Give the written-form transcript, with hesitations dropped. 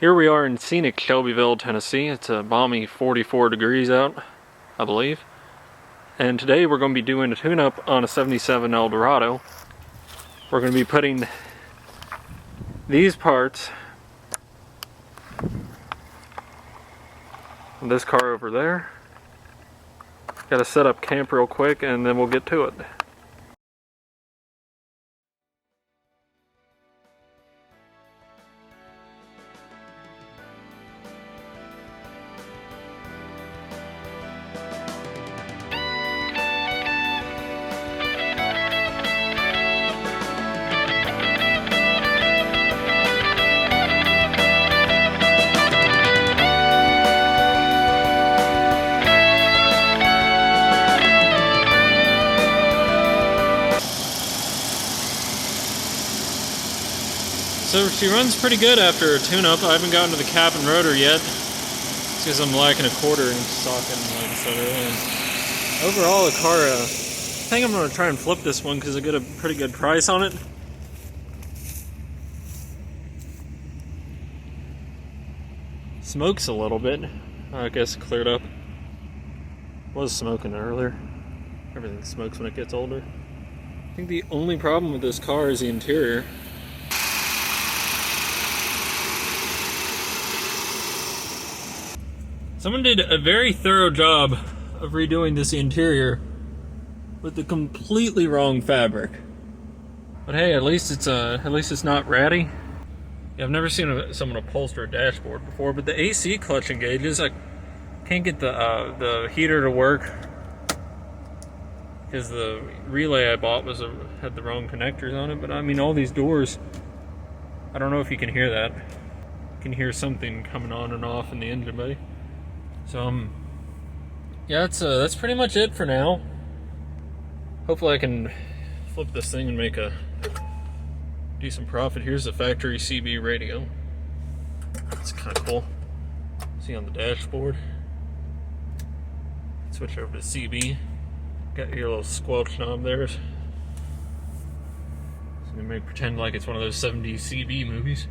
Here we are in scenic Shelbyville, Tennessee. It's a balmy 44 degrees out, I believe. And today we're going to be doing a tune-up on a 77 Eldorado. We're going to be putting these parts on this car over there. Got to set up camp real quick and then we'll get to it. So she runs pretty good after a tune-up. I haven't gotten to the cap and rotor yet. It's because I'm lacking a 1/4 inch socket, like I said earlier. Overall, the car, I think I'm going to try and flip this one because I get a pretty good price on it. Smokes a little bit. I guess it cleared up. Was smoking earlier. Everything smokes when it gets older. I think the only problem with this car is the interior. Someone did a very thorough job of redoing this interior with the completely wrong fabric. But hey, at least it's not ratty. Yeah, I've never seen someone upholster a dashboard before, but the AC clutch engages, I can't get the heater to work because the relay I bought had the wrong connectors on it. But I mean, all these doors, I don't know if you can hear that. You can hear something coming on and off in the engine bay. So yeah, that's pretty much it for now. Hopefully I can flip this thing and make a decent profit. Here's the factory CB radio. It's kind of cool. See on the dashboard. Switch over to CB. Got your little squelch knob there. So we may pretend like it's one of those 70s CB movies.